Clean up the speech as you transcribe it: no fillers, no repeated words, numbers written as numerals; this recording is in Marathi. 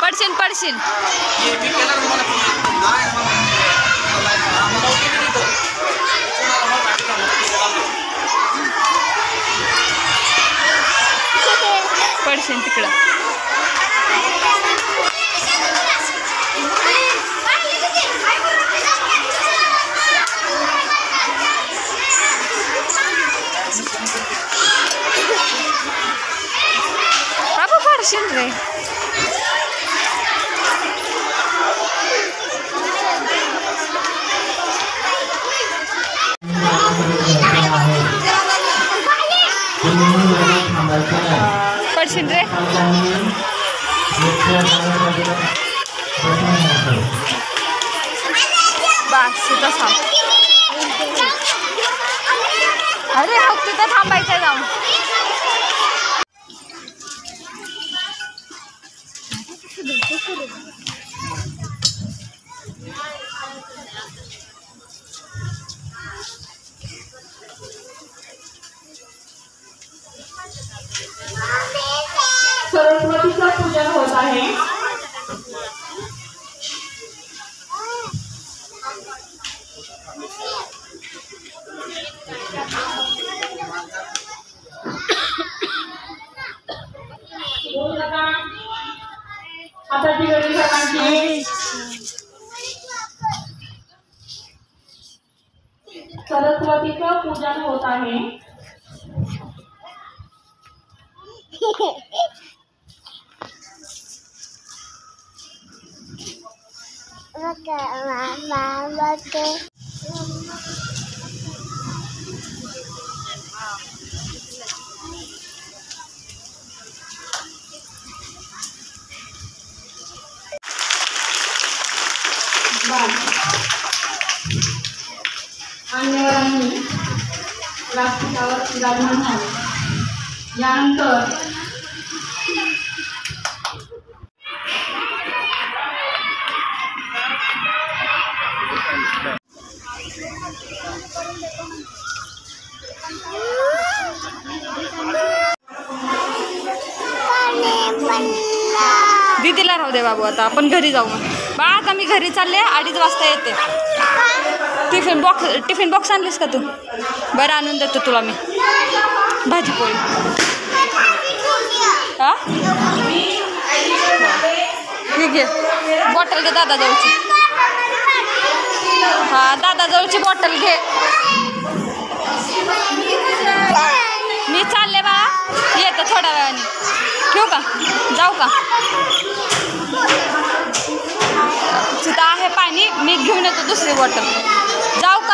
पडशील पडशील. पडशील तिकडं. बाबा पडशील रे. पडशील रे. बस तिथं थांब. अरे हो तिथं थांबायचं जाऊन. सरस्वतीचं पूजन होत आहे. आता ती वेळी सर्वांची सरस्वतीचं पूजन होत आहे. मान्यवरांनी व्यासपीठावर विराजमान झाले. यानंतर दीदीला राहू दे बाबू. आता आपण घरी जाऊ. बा आता मी घरी चालले. 2:30 वाजता येते. टिफिन बॉक्स आणलीस का तू? बरं आणून देतो तुला मी भाजी पोळी. हा ठीक आहे. बॉटल घे दादाजवळची. हा दादाजवळची बॉटल घे. मी चालले बा. येतं थोड्या वेळाने. ठेवू का? जाऊ का? तिथं आहे पाणी. मी घेऊन येतो दुसरी बॉटल. जाऊ का?